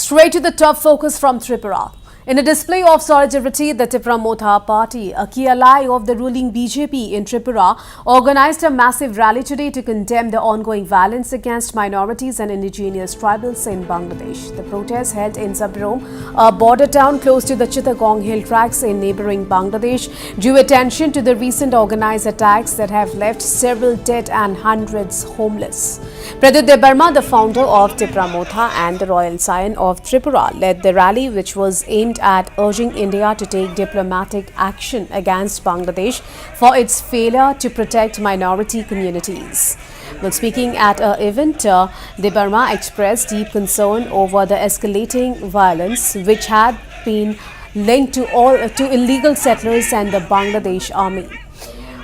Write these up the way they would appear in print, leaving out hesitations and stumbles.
Straight to the top focus from Tripura. In a display of solidarity, the Tripura Motha Party, a key ally of the ruling BJP in Tripura, organized a massive rally today to condemn the ongoing violence against minorities and indigenous tribals in Bangladesh. The protest held in Sabrom, a border town close to the Chittagong hill tracks in neighboring Bangladesh, drew attention to the recent organized attacks that have left several dead and hundreds homeless. Pradyut Debbarma, the founder of Tripura Motha and the royal scion of Tripura, led the rally, which was aimed at urging India to take diplomatic action against Bangladesh for its failure to protect minority communities. While speaking at an event, Debbarma expressed deep concern over the escalating violence which had been linked to illegal settlers and the Bangladesh army.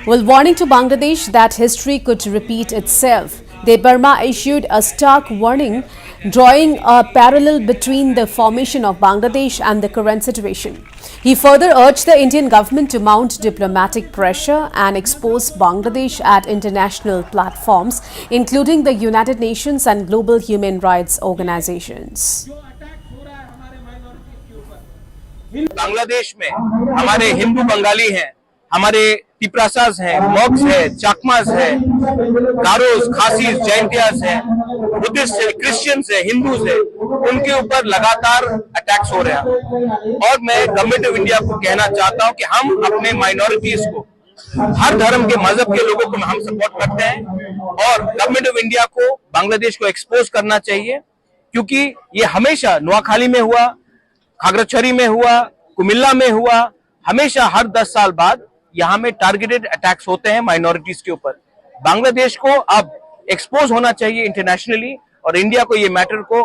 While warning to Bangladesh that history could repeat itself, Debbarma issued a stark warning, drawing a parallel between the formation of Bangladesh and the current situation. He further urged the Indian government to mount diplomatic pressure and expose Bangladesh at international platforms, including the United Nations and global human rights organizations. Bangladesh में हमारे हिंदू बंगाली हैं, हमारे तिपरासास हैं, मॉक्स हैं, चाकमास हैं, Garros, Khasis, जैंतियास हैं, Buddhist हैं, Christians हैं, हिंदूज हैं, उनके ऊपर लगातार अटैक्स हो रहे हैं। और मैं गवर्नमेंट ऑफ इंडिया को कहना चाहता हूं कि हम अपने माइनॉरिटीज को, हर धर्म के मजहब के लोगों को हम सपोर्ट करते हैं और गवर्नमेंट ऑफ इंडिया को बांग्लादेश को एक्सपोज करना चाहिए, क्योंकि ये हमेशा नोआखाली में हुआ, खागराछड़ी में हुआ, कुमिल्ला में हुआ, हमेशा हर 10 साल बाद यहाँ में टारगेटेड अटैक्स होते हैं माइनॉरिटीज के ऊपर। बांग्लादेश को अब एक्सपोज होना चाहिए इंटरनेशनली और इंडिया को ये मैटर को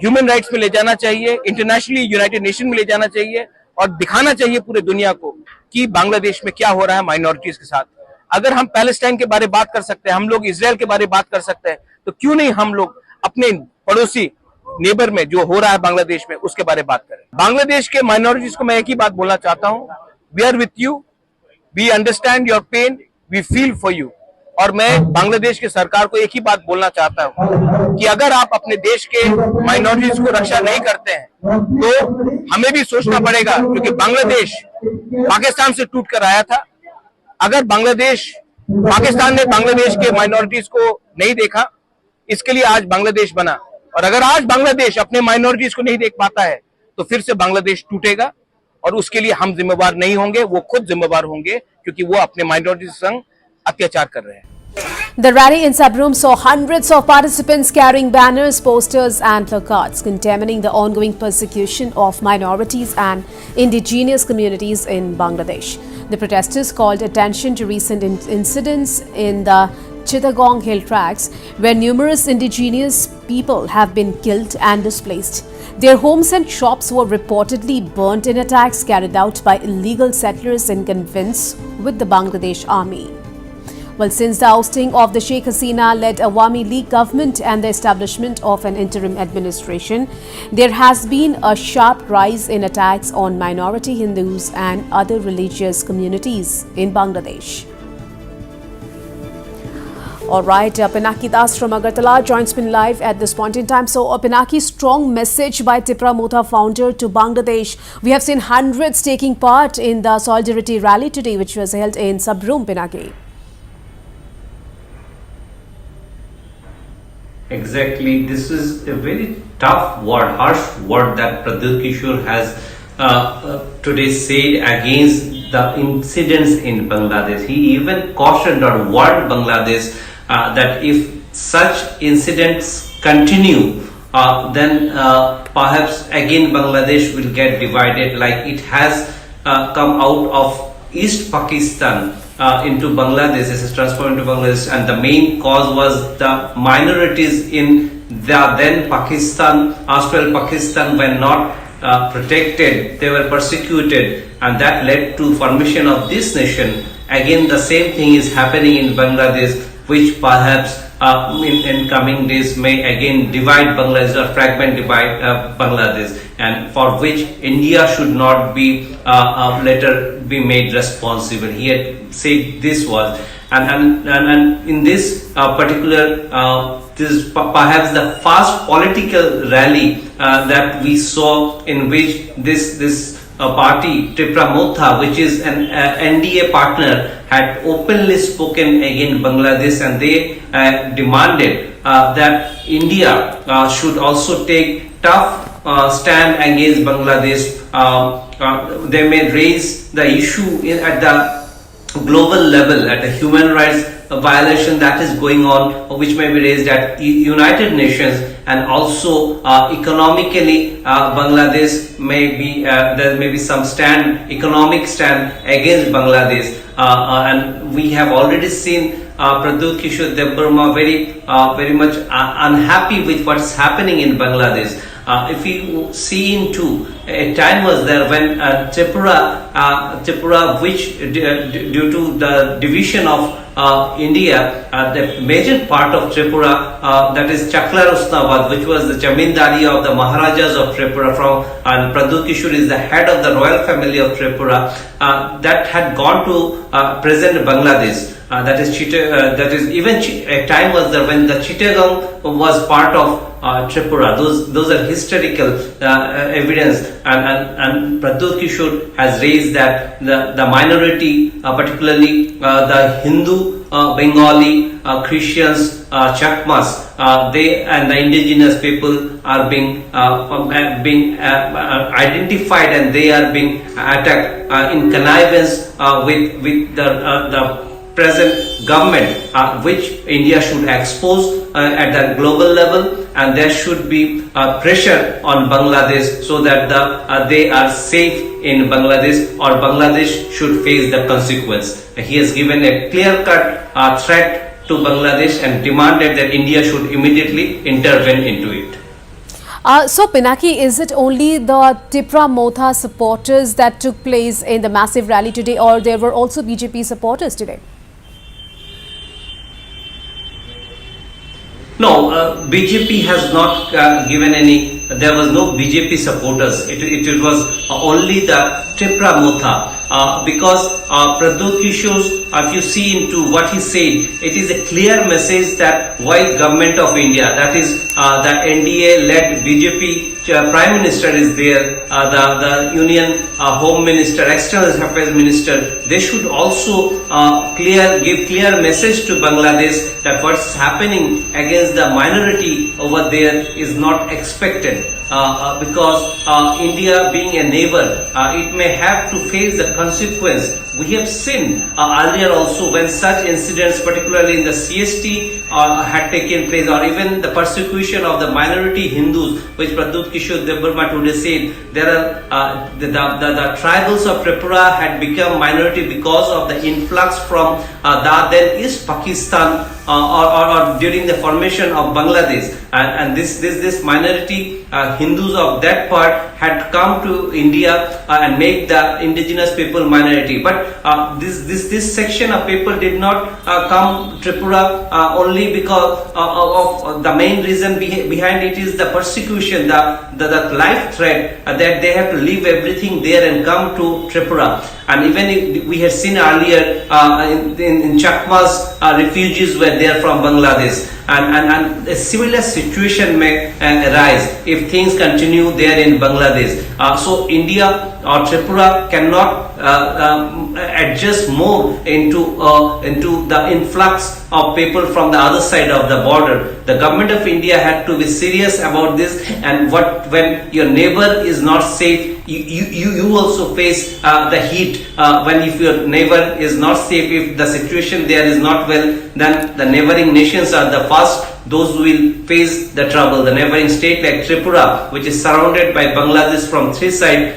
ह्यूमन राइट्स में ले जाना चाहिए, इंटरनेशनली यूनाइटेड नेशन में ले जाना चाहिए और दिखाना चाहिए पूरे दुनिया को कि बांग्लादेश में क्या हो रहा है माइनॉरिटीज के साथ। अगर हम पैलेस्टाइन के बारे में बात कर सकते हैं, हम लोग इसराइल के बारे में बात कर सकते हैं, तो क्यों नहीं हम लोग अपने पड़ोसी नेबर में जो हो रहा है बांग्लादेश में उसके बारे में बात करें। बांग्लादेश के माइनॉरिटीज को मैं एक ही बात बोलना चाहता हूं, we are with you, we understand your pain, we feel for you. और मैं बांग्लादेश की सरकार को एक ही बात बोलना चाहता हूं कि अगर आप अपने देश के माइनॉरिटीज को रक्षा नहीं करते हैं तो हमें भी सोचना पड़ेगा, क्योंकि बांग्लादेश पाकिस्तान से टूट कर आया था। अगर पाकिस्तान ने बांग्लादेश के माइनॉरिटीज को नहीं देखा, इसके लिए आज बांग्लादेश बना। और अगर आज बांग्लादेश अपने माइनॉरिटीज को नहीं देख पाता है तो फिर से बांग्लादेश टूटेगा और उसके लिए हम जिम्मेवार नहीं होंगे, वो खुद जिम्मेवार होंगे, क्योंकि वो अपने माइनॉरिटीज संग अत्याचार कर रहे हैं। The rally in Sabrom saw hundreds of participants carrying banners, posters and placards condemning the ongoing persecution of minorities and indigenous communities in Bangladesh. The protesters called attention to recent incidents in the Chittagong hill tracks, where numerous indigenous people have been killed and displaced. Their homes and shops were reportedly burnt in attacks carried out by illegal settlers in connivance with the Bangladesh army. Well, since the ousting of the Sheikh Hasina-led Awami League government and the establishment of an interim administration, there has been a sharp rise in attacks on minority Hindus and other religious communities in Bangladesh. All right, Pinaki Das from Agartala joins me live at this point in time. So, Pinaki, strong message by Tripura Motha founder to Bangladesh. We have seen hundreds taking part in the solidarity rally today, which was held in Sabrom, Pinaki. Exactly. This is a very tough word, harsh word that Pradyut Kishore has today said against the incidents in Bangladesh. He even cautioned or warned Bangladesh that if such incidents continue, then perhaps again Bangladesh will get divided, like it has come out of East Pakistan into Bangladesh. This is transformed into Bangladesh, and the main cause was the minorities in the then Pakistan, erstwhile Pakistan, were not protected, they were persecuted, and that led to formation of this nation. Again, the same thing is happening in Bangladesh, which perhaps in coming days may again divide Bangladesh or divide Bangladesh, and for which India should not be later be made responsible. He had said this was, and in this particular this perhaps the first political rally that we saw in which this party Tripura Motha, which is an NDA partner, had openly spoken against Bangladesh, and they demanded that India should also take tough stand against Bangladesh. They may raise the issue at the global level, at a human rights violation that is going on, which may be raised at United Nations, and also economically Bangladesh may be there may be some economic stand against Bangladesh, and we have already seen Pradyut Kishore Debbarma very much unhappy with what is happening in Bangladesh. If you see into a time was there when Tripura, which due to the division of India, the major part of Tripura, that is Chakla Rusnawad, which was the Jamindari of the Maharajas of Tripura, and Pradyut Kishore is the head of the royal family of Tripura, that had gone to present Bangladesh. That is even a time was there when the Chittagong was part of Tripura. Those are historical evidence, and Pradyut Kishore has raised that the minority, particularly the Hindu, Bengali, Christians, Chakmas, they and the indigenous people are being identified, and they are being attacked in connivance with the present government, which India should expose at the global level, and there should be pressure on Bangladesh so that they are safe in Bangladesh, or Bangladesh should face the consequence. He has given a clear-cut threat to Bangladesh and demanded that India should immediately intervene into it. So Pinaki, is it only the Tripura Motha supporters that took place in the massive rally today, or there were also BJP supporters today? No, BJP has not given any. There was no BJP supporters. It was only the Tripura Motha, because Pradyut Kishore, if you see into what he said, it is a clear message that why government of India, that is the NDA-led BJP Prime Minister is there, the Union Home Minister, External Affairs Minister, they should also give clear message to Bangladesh that what's happening against the minority over there is not expected. Because India being a neighbor, it may have to face the consequence. We have seen earlier also when such incidents, particularly in the CST, had taken place, or even the persecution of the minority Hindus, which Pradyut Kishore Debbarma today said, there are the tribals of Tripura had become minority because of the influx from then East Pakistan, or during the formation of Bangladesh, and this minority Hindus of that part had come to India and make the indigenous people minority. But this section of people did not come Tripura only because of the main reason behind it is the persecution, the life threat that they have to leave everything there and come to Tripura. And even if we had seen earlier in Chakmas, refugees were there from Bangladesh, and a similar situation may arise if things continue there in Bangladesh. So India or Tripura cannot adjust more into the influx of people from the other side of the border. The government of India had to be serious about this, and when your neighbor is not safe, you also face the heat. When if your neighbor is not safe, if the situation there is not well, then the neighboring nations are the first. Those will face the trouble. The neighboring state like Tripura, which is surrounded by Bangladesh from three sides,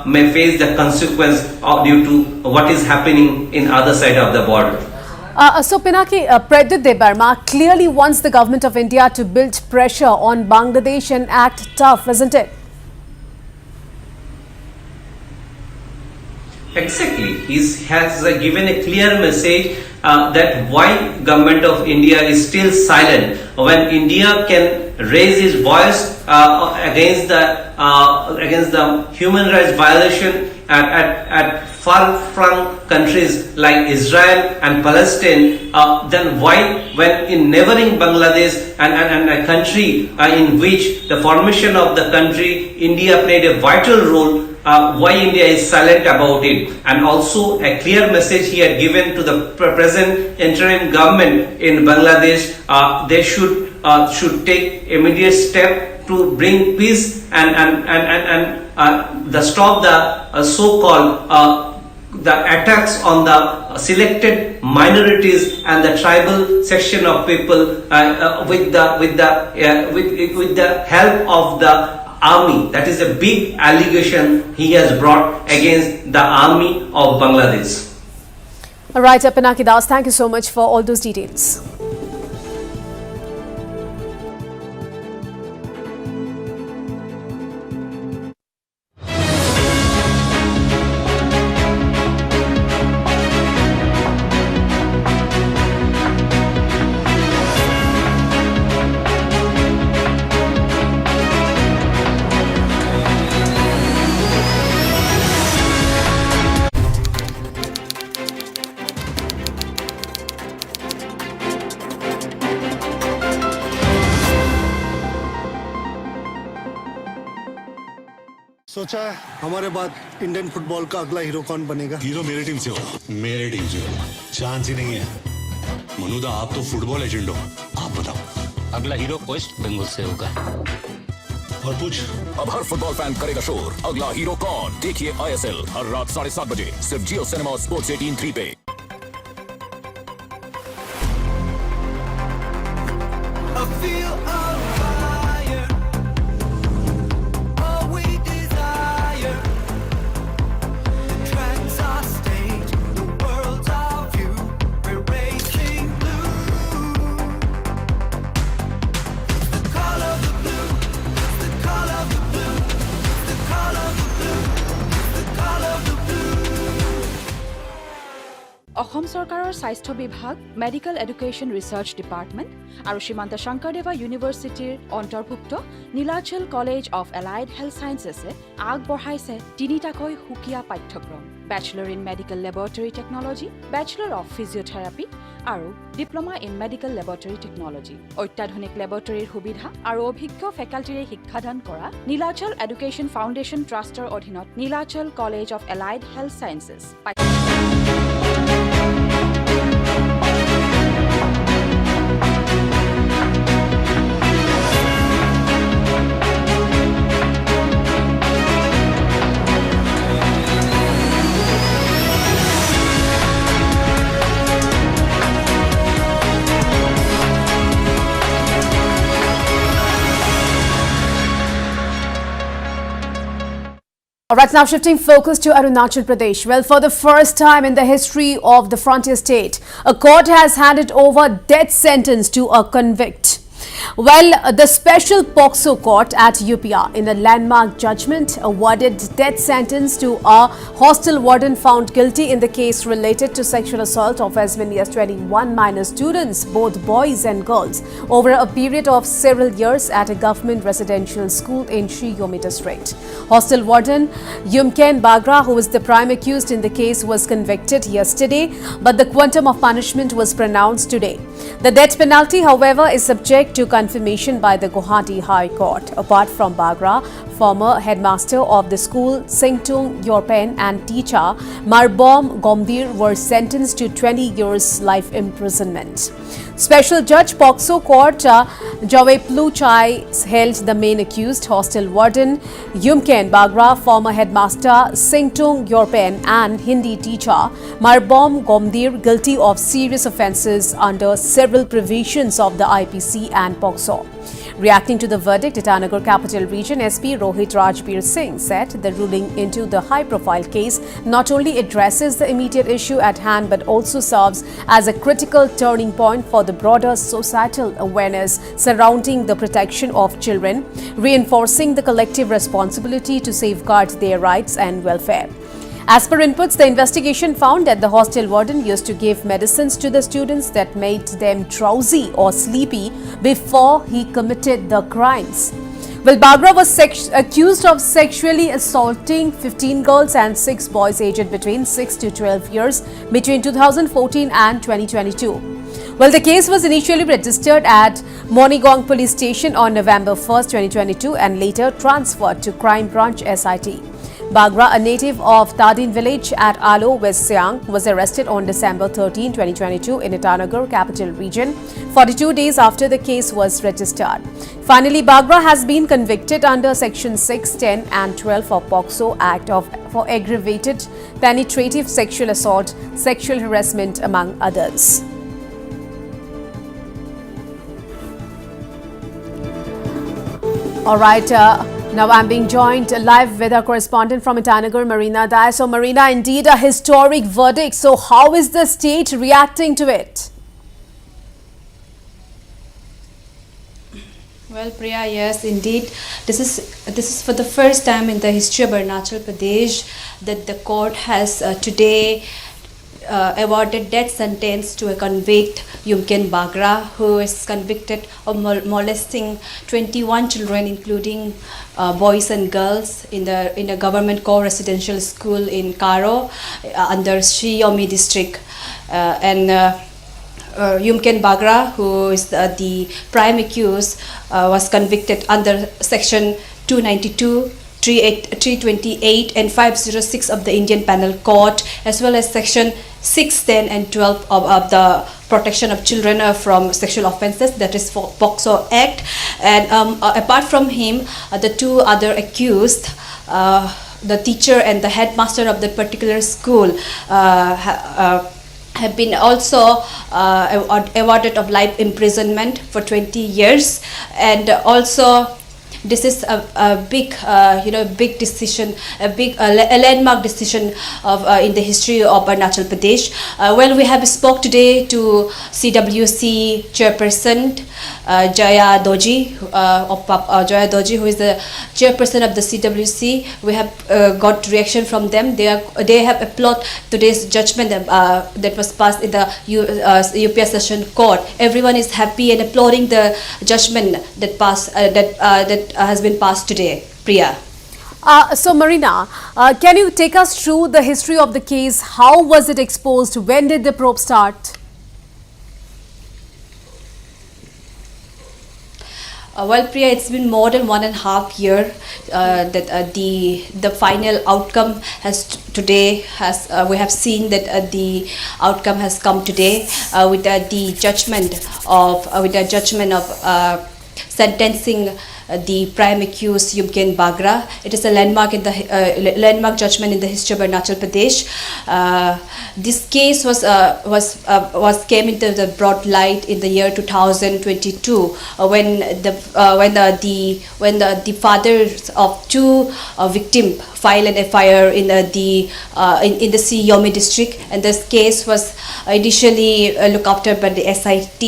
may face the consequence due to what is happening in other side of the border. So Pinaki, Pradyut Debbarma clearly wants the government of India to build pressure on Bangladesh and act tough, isn't it? Exactly. He has given a clear message that why government of India is still silent when India can raise his voice against the human rights violation at far-flung countries like Israel and Palestine, then why, when in neighboring Bangladesh and a country in which the formation of the country, India played a vital role, why India is silent about it? And also a clear message he had given to the present interim government in Bangladesh. They should take immediate step to bring peace and stop the so-called the attacks on the selected minorities and the tribal section of people with the help of the army. That is a big allegation he has brought against the army of Bangladesh. All right, Pinaki Das, thank you so much for all those details. सोचा है हमारे बाद Indian football का अगला hero कौन बनेगा? Hero मेरी team से हो, मेरी टीम से हो, चांस ही नहीं है। मनुदा, आप तो फुटबॉल एजेंट हो, आप बताओ। अगला हीरो वेस्ट बंगाल से होगा। और पूछ। अब हर फुटबॉल फैन करेगा शोर, अगला हीरो कौन? देखिए ISL हर रात 7:30 बजे सिर्फ जियो सिनेमा स्पोर्ट्स 18 पे। অসম চৰকাৰৰ স্বাস্থ্য বিভাগ, মেডিকেল এডুকেশ্যন ৰিচাৰ্চ ডিপাৰ্টমেণ্ট আৰু শ্ৰীমন্ত শংকৰদেৱা ইউনিভাৰ্চিটিৰ অন্তৰ্ভুক্ত Nilachal college of allied health ছায়েন্সেছে আগবঢ়াইছে তিনিটাকৈ সুকীয়া পাঠ্যক্ৰম: bachelor in medical laboratory technology, bachelor of physiotherapy আৰু diploma in medical laboratory technology. অত্যাধুনিক লেবৰেটৰীৰ সুবিধা আৰু অভিজ্ঞ ফেকাল্টিৰে শিক্ষাদান কৰা নীলাচল এডুকেশ্যন ফাউণ্ডেশ্যন ট্ৰাষ্টৰ অধীনত Nilachal college of allied health sciences All right, now shifting focus to Arunachal Pradesh. Well, for the first time in the history of the frontier state, a court has handed over death sentence to a convict. Well, the special POCSO court at UPR in a landmark judgment awarded death sentence to a hostel warden found guilty in the case related to sexual assault of as many as 21 minor students, both boys and girls, over a period of several years at a government residential school in Sri Gomi district. Hostel warden Yumken Bagra, who was the prime accused in the case, was convicted yesterday, but the quantum of punishment was pronounced today. The death penalty, however, is subject to confirmation by the Guwahati High Court. Apart from Bagra, former headmaster of the school Singtung Yorpen and teacher Marbom Gomdir were sentenced to 20 years life imprisonment. Special Judge POCSO Court Jawe Pluchai held the main accused, hostel warden Yumken Bagra, former headmaster Singtung Yorpen and Hindi teacher Marbom Gomdir guilty of serious offences under several provisions of the IPC and POCSO. Reacting to the verdict, Itanagar Capital Region SP Rohit Rajbir Singh said the ruling into the high-profile case not only addresses the immediate issue at hand but also serves as a critical turning point for the broader societal awareness surrounding the protection of children, reinforcing the collective responsibility to safeguard their rights and welfare. As per inputs, the investigation found that the hostel warden used to give medicines to the students that made them drowsy or sleepy before he committed the crimes. Well, Bagra was accused of sexually assaulting 15 girls and 6 boys aged between 6 to 12 years between 2014 and 2022. Well, the case was initially registered at Monigong Police Station on November 1st, 2022 and later transferred to Crime Branch SIT. Bagra, a native of Tadin village at Alo, West Siang, was arrested on December 13, 2022 in Itanagar, capital region, 42 days after the case was registered. Finally, Bagra has been convicted under Section 6, 10 and 12 of POCSO Act for aggravated penetrative sexual assault, sexual harassment, among others. All right. Now I'm being joined live with our correspondent from Itanagar, Marina Dai. So Marina, indeed a historic verdict. So how is the state reacting to it? Well, Priya, yes, indeed. This is for the first time in the history of Arunachal Pradesh that the court has today awarded death sentence to a convict, Yumken Bagra, who is convicted of molesting 21 children, including boys and girls, in a government co-residential school in Karo under Sri Yomi district. Yumken Bagra, who is the prime accused, was convicted under Section 292, 328 and 506 of the Indian Penal Code, as well as Section 6, 10 and 12 of the Protection of Children from Sexual Offences, that is for POCSO Act. And apart from him, the two other accused, the teacher and the headmaster of the particular school, have been also awarded of life imprisonment for 20 years. And also this is a big, big decision, a landmark decision of in the history of Arunachal Pradesh. Well, we have spoke today to CWC chairperson Jaya Doji, Jaya Doji, who is the chairperson of the CWC. We have got reaction from them. They have applauded today's judgment that was passed in the UPS Session Court. Everyone is happy and applauding the judgment that passed that has been passed today. Priya. So Marina, can you take us through the history of the case? How was it exposed? When did the probe start? Well, Priya, it's been more than 1.5 years that the final outcome has today. We have seen that the outcome has come today with the judgment of sentencing the prime accused Yumken Bagra. It is a landmark in the landmark judgment in the history of Arunachal Pradesh. This case was came into the broad light in the year 2022 when the fathers of two victims filed an FIR in the C Yomi district, and this case was initially looked after by the SIT.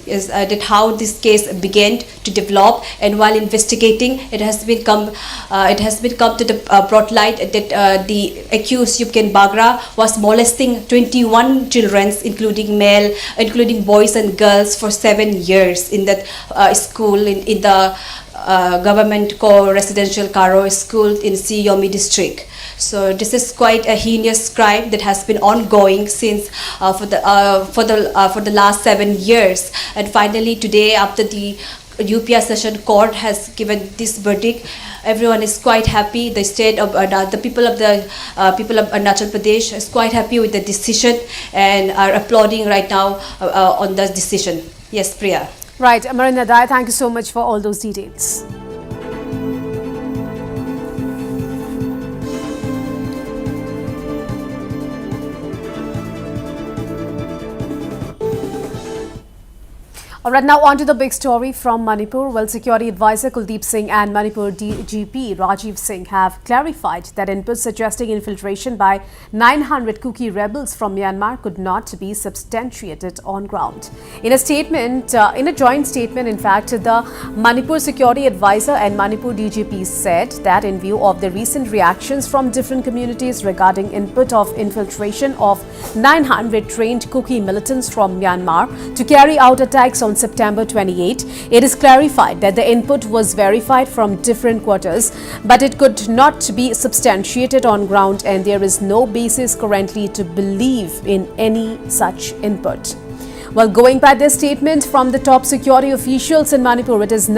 That how this case began to develop, and while investigating, it has been come to the broad light that the accused Yumken Bagra was molesting 21 children, including boys and girls, for 7 years in that school in the government co-residential Karo school in C Yomi district. So this is quite a heinous crime that has been ongoing since for the last 7 years, and finally today, after the UPS Session Court has given this verdict, everyone is quite happy. The state of the people of Arunachal Pradesh is quite happy with the decision and are applauding right now on the decision. Yes, Priya. Right, Marina Dai, thank you so much for all those details. Alright, now on to the big story from Manipur. Well, Security Advisor Kuldeep Singh and Manipur DGP Rajiv Singh have clarified that inputs suggesting infiltration by 900 Kuki rebels from Myanmar could not be substantiated on ground. In a statement, in a joint statement, in fact, the Manipur Security Advisor and Manipur DGP said that in view of the recent reactions from different communities regarding input of infiltration of 900 trained Kuki militants from Myanmar to carry out attacks on on September 28. It is clarified that the input was verified from different quarters, but it could not be substantiated on ground, and there is no basis currently to believe in any such input. Well, going by this statement from the top security officials in Manipur, it is